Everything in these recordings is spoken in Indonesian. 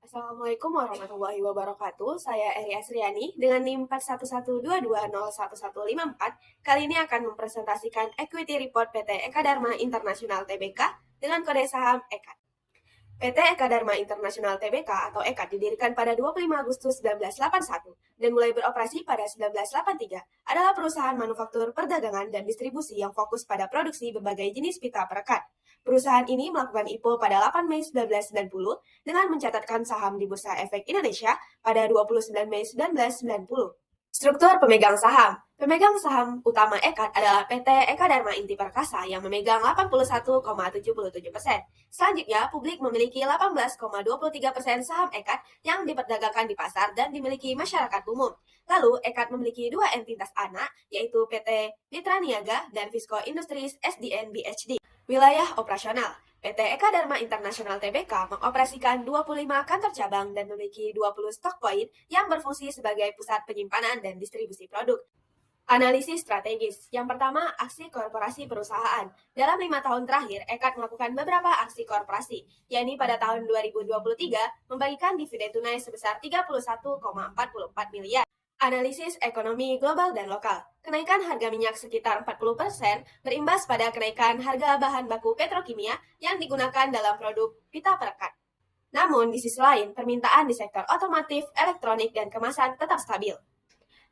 Assalamualaikum warahmatullahi wabarakatuh. Saya Eri Asriani dengan NIM 4112201154. Kali ini akan mempresentasikan Equity Report PT Eka Dharma International Tbk dengan kode saham EKA. PT Eka Dharma International Tbk atau EKA didirikan pada 25 Agustus 1981 dan mulai beroperasi pada 1983. Adalah perusahaan manufaktur, perdagangan, dan distribusi yang fokus pada produksi berbagai jenis pita perekat. Perusahaan ini melakukan IPO pada 8 Mei 1990 dengan mencatatkan saham di Bursa Efek Indonesia pada 29 Mei 1990. Struktur pemegang saham. Pemegang saham utama EKAD adalah PT Eka Dharma Inti Perkasa yang memegang 81,77%. Selanjutnya, publik memiliki 18,23% saham EKAD yang diperdagangkan di pasar dan dimiliki masyarakat umum. Lalu, EKAD memiliki dua entitas anak, yaitu PT Mitra Niaga dan Visco Industries SDN BHD. Wilayah operasional. PT Eka Dharma International Tbk mengoperasikan 25 kantor cabang dan memiliki 20 stock point yang berfungsi sebagai pusat penyimpanan dan distribusi produk. Analisis strategis. Yang pertama, aksi korporasi perusahaan. Dalam 5 tahun terakhir, EKAD melakukan beberapa aksi korporasi, yakni pada tahun 2023 membagikan dividen tunai sebesar 31,44 miliar. Analisis ekonomi global dan lokal. Kenaikan harga minyak sekitar 40% berimbas pada kenaikan harga bahan baku petrokimia yang digunakan dalam produk pita perekat. Namun, di sisi lain, permintaan di sektor otomotif, elektronik, dan kemasan tetap stabil.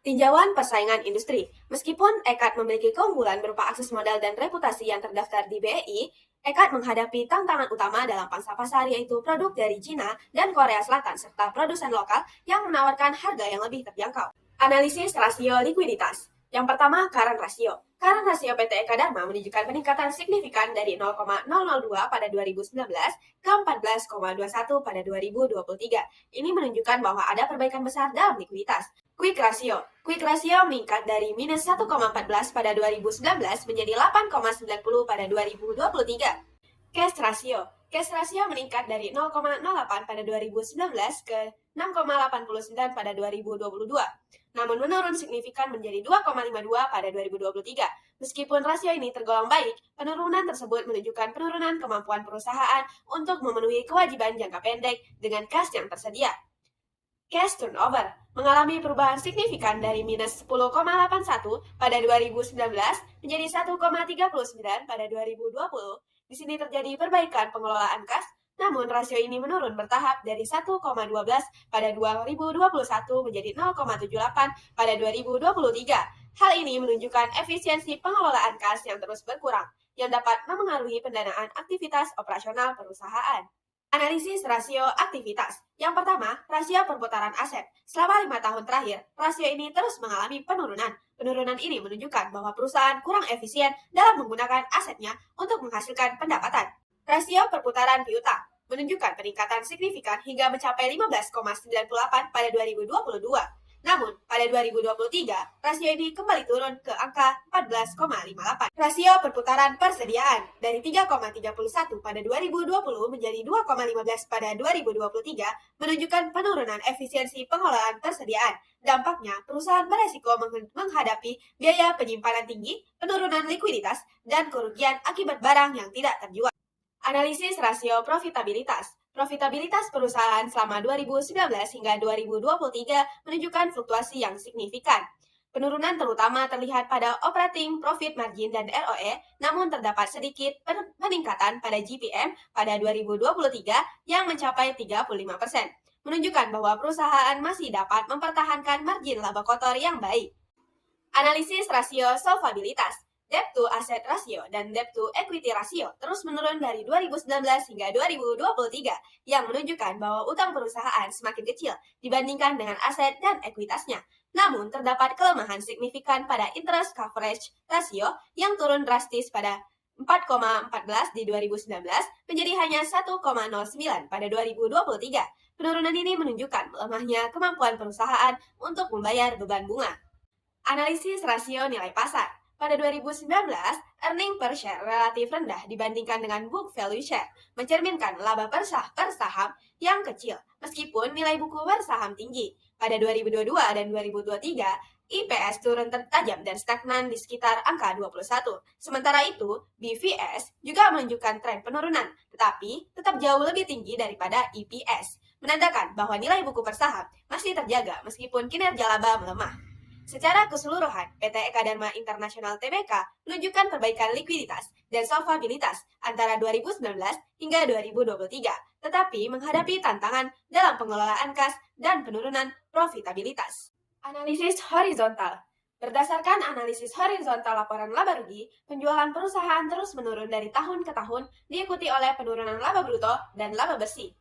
Tinjauan persaingan industri. Meskipun EKAD memiliki keunggulan berupa akses modal dan reputasi yang terdaftar di BEI, EKAD menghadapi tantangan utama dalam pangsa pasar yaitu produk dari Cina dan Korea Selatan serta produsen lokal yang menawarkan harga yang lebih terjangkau. Analisis rasio likuiditas. Yang pertama, current ratio. Current ratio PT Eka Dharma menunjukkan peningkatan signifikan dari 0,002 pada 2019 ke 14,21 pada 2023. Ini menunjukkan bahwa ada perbaikan besar dalam likuiditas. Quick ratio. Quick ratio meningkat dari minus 1,14 pada 2019 menjadi 8,90 pada 2023. Cash ratio. Cash ratio meningkat dari 0,08 pada 2019 ke 6,89 pada 2022. Namun menurun signifikan menjadi 2,52 pada 2023. Meskipun rasio ini tergolong baik, penurunan tersebut menunjukkan penurunan kemampuan perusahaan untuk memenuhi kewajiban jangka pendek dengan cash yang tersedia. Cash turnover mengalami perubahan signifikan dari minus 10,81 pada 2019 menjadi 1,39 pada 2020. Di sini terjadi perbaikan pengelolaan kas, namun rasio ini menurun bertahap dari 1,12 pada 2021 menjadi 0,78 pada 2023. Hal ini menunjukkan efisiensi pengelolaan kas yang terus berkurang, yang dapat memengaruhi pendanaan aktivitas operasional perusahaan. Analisis rasio aktivitas. Yang pertama, rasio perputaran aset. Selama 5 tahun terakhir, rasio ini terus mengalami penurunan. Penurunan ini menunjukkan bahwa perusahaan kurang efisien dalam menggunakan asetnya untuk menghasilkan pendapatan. Rasio perputaran piutang menunjukkan peningkatan signifikan hingga mencapai 15,98 pada 2022. Namun, pada 2023, rasio ini kembali turun ke angka 14,58. Rasio perputaran persediaan dari 3,31 pada 2020 menjadi 2,15 pada 2023 menunjukkan penurunan efisiensi pengelolaan persediaan. Dampaknya, perusahaan beresiko menghadapi biaya penyimpanan tinggi, penurunan likuiditas, dan kerugian akibat barang yang tidak terjual. Analisis rasio profitabilitas. Profitabilitas perusahaan selama 2019 hingga 2023 menunjukkan fluktuasi yang signifikan. Penurunan terutama terlihat pada operating profit margin dan ROE, namun terdapat sedikit peningkatan pada GPM pada 2023 yang mencapai 35%, menunjukkan bahwa perusahaan masih dapat mempertahankan margin laba kotor yang baik. Analisis rasio solvabilitas. Debt to asset ratio dan debt to equity ratio terus menurun dari 2019 hingga 2023 yang menunjukkan bahwa utang perusahaan semakin kecil dibandingkan dengan aset dan ekuitasnya. Namun, terdapat kelemahan signifikan pada interest coverage ratio yang turun drastis pada 4,14 di 2019 menjadi hanya 1,09 pada 2023. Penurunan ini menunjukkan melemahnya kemampuan perusahaan untuk membayar beban bunga. Analisis rasio nilai pasar. Pada 2019, earning per share relatif rendah dibandingkan dengan book value share, mencerminkan laba per saham yang kecil, meskipun nilai buku bersaham tinggi. Pada 2022 dan 2023, IPS turun tajam dan stagnan di sekitar angka 21. Sementara itu, BVS juga menunjukkan tren penurunan, tetapi tetap jauh lebih tinggi daripada EPS. menandakan bahwa nilai buku per saham masih terjaga meskipun kinerja laba melemah. Secara keseluruhan, PT Eka Dharma International Tbk menunjukkan perbaikan likuiditas dan solvabilitas antara 2019 hingga 2023, tetapi menghadapi tantangan dalam pengelolaan kas dan penurunan profitabilitas. Analisis horizontal. Berdasarkan analisis horizontal laporan laba rugi, penjualan perusahaan terus menurun dari tahun ke tahun, diikuti oleh penurunan laba bruto dan laba bersih.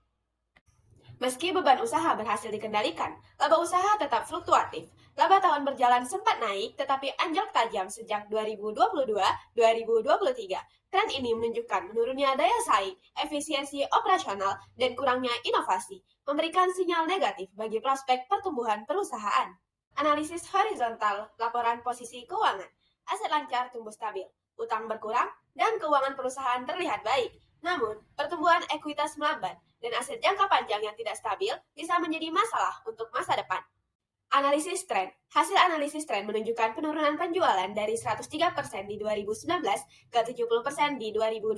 Meski beban usaha berhasil dikendalikan, laba usaha tetap fluktuatif. Laba tahun berjalan sempat naik, tetapi anjlok tajam sejak 2022-2023. Tren ini menunjukkan menurunnya daya saing, efisiensi operasional, dan kurangnya inovasi, memberikan sinyal negatif bagi prospek pertumbuhan perusahaan. Analisis horizontal, laporan posisi keuangan. Aset lancar tumbuh stabil, utang berkurang, dan keuangan perusahaan terlihat baik. Namun, pertumbuhan ekuitas melambat dan aset jangka panjang yang tidak stabil bisa menjadi masalah untuk masa depan. Analisis tren. Hasil analisis tren menunjukkan penurunan penjualan dari 103% di 2019 ke 70% di 2023.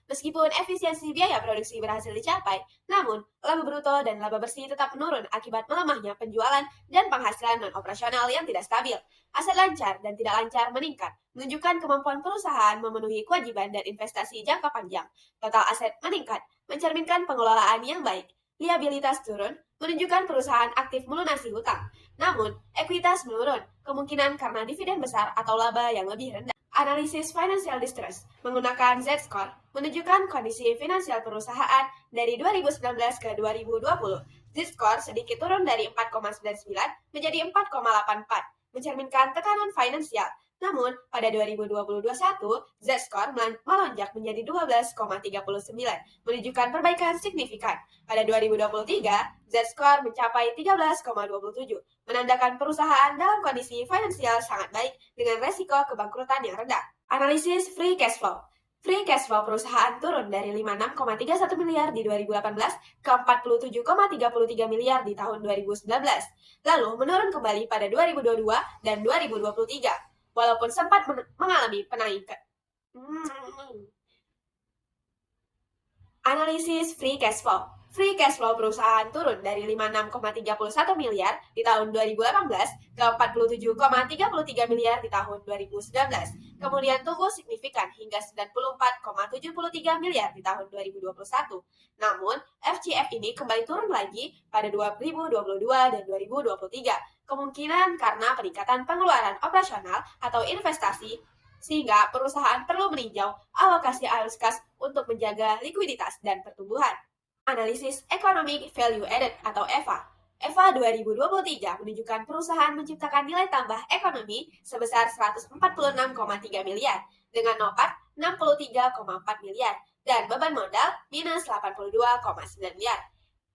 Meskipun efisiensi biaya produksi berhasil dicapai, namun laba bruto dan laba bersih tetap menurun akibat melemahnya penjualan dan penghasilan non-operasional yang tidak stabil. Aset lancar dan tidak lancar meningkat, menunjukkan kemampuan perusahaan memenuhi kewajiban dan investasi jangka panjang. Total aset meningkat, mencerminkan pengelolaan yang baik. Liabilitas turun, menunjukkan perusahaan aktif melunasi hutang. Namun, ekuitas menurun, kemungkinan karena dividen besar atau laba yang lebih rendah. Analisis financial distress menggunakan Z-score menunjukkan kondisi finansial perusahaan dari 2019 ke 2020. Z-score sedikit turun dari 4,99 menjadi 4,84, mencerminkan tekanan finansial. Namun, pada 2021, Z-score melonjak menjadi 12,39, menunjukkan perbaikan signifikan. Pada 2023, Z-score mencapai 13,27, menandakan perusahaan dalam kondisi finansial sangat baik dengan resiko kebangkrutan yang rendah. Analisis free cash flow. Free cash flow perusahaan turun dari 56,31 miliar di 2018 ke 47,33 miliar di tahun 2019, lalu menurun kembali pada 2022 dan 2023. Walaupun sempat mengalami penaikan. Analisis free cash flow. Free cash flow perusahaan turun dari 56,31 miliar di tahun 2018 ke 47,33 miliar di tahun 2019. Kemudian tumbuh signifikan hingga 94,73 miliar di tahun 2021. Namun, FCF ini kembali turun lagi pada 2022 dan 2023. Kemungkinan karena peningkatan pengeluaran operasional atau investasi, sehingga perusahaan perlu meninjau alokasi arus kas untuk menjaga likuiditas dan pertumbuhan. Analisis Economic Value Added atau EVA. EVA 2023 menunjukkan perusahaan menciptakan nilai tambah ekonomi sebesar 146,3 miliar dengan NOPAT 63,4 miliar dan beban modal minus 82,9 miliar.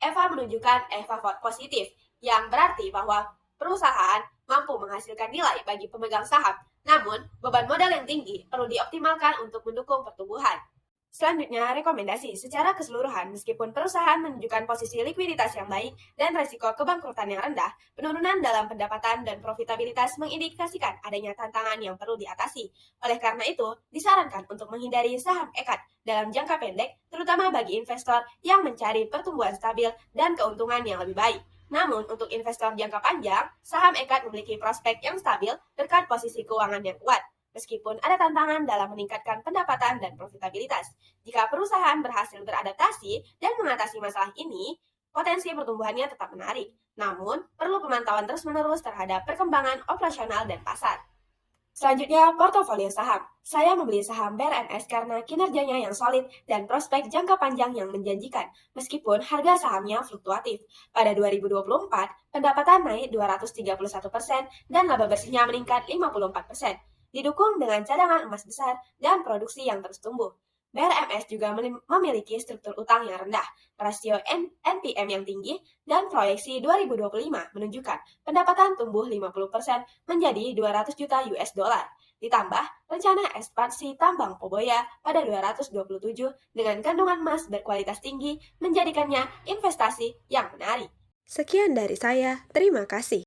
EVA menunjukkan EVA positif yang berarti bahwa perusahaan mampu menghasilkan nilai bagi pemegang saham, namun beban modal yang tinggi perlu dioptimalkan untuk mendukung pertumbuhan. Selanjutnya, rekomendasi secara keseluruhan meskipun perusahaan menunjukkan posisi likuiditas yang baik dan risiko kebangkrutan yang rendah, penurunan dalam pendapatan dan profitabilitas mengindikasikan adanya tantangan yang perlu diatasi. Oleh karena itu, disarankan untuk menghindari saham EKAD dalam jangka pendek, terutama bagi investor yang mencari pertumbuhan stabil dan keuntungan yang lebih baik. Namun, untuk investor jangka panjang, saham EKAD memiliki prospek yang stabil berkat posisi keuangan yang kuat. Meskipun ada tantangan dalam meningkatkan pendapatan dan profitabilitas. Jika perusahaan berhasil beradaptasi dan mengatasi masalah ini, potensi pertumbuhannya tetap menarik. Namun, perlu pemantauan terus-menerus terhadap perkembangan operasional dan pasar. Selanjutnya, portofolio saham. Saya membeli saham BRMS karena kinerjanya yang solid dan prospek jangka panjang yang menjanjikan, meskipun harga sahamnya fluktuatif. Pada 2024, pendapatan naik 231% dan laba bersihnya meningkat 54%. Didukung dengan cadangan emas besar dan produksi yang terus tumbuh. BRMS juga memiliki struktur utang yang rendah, rasio NPM yang tinggi, dan proyeksi 2025 menunjukkan pendapatan tumbuh 50% menjadi 200 juta US dollar. Ditambah rencana ekspansi tambang Poboya pada 227 dengan kandungan emas berkualitas tinggi menjadikannya investasi yang menarik. Sekian dari saya, terima kasih.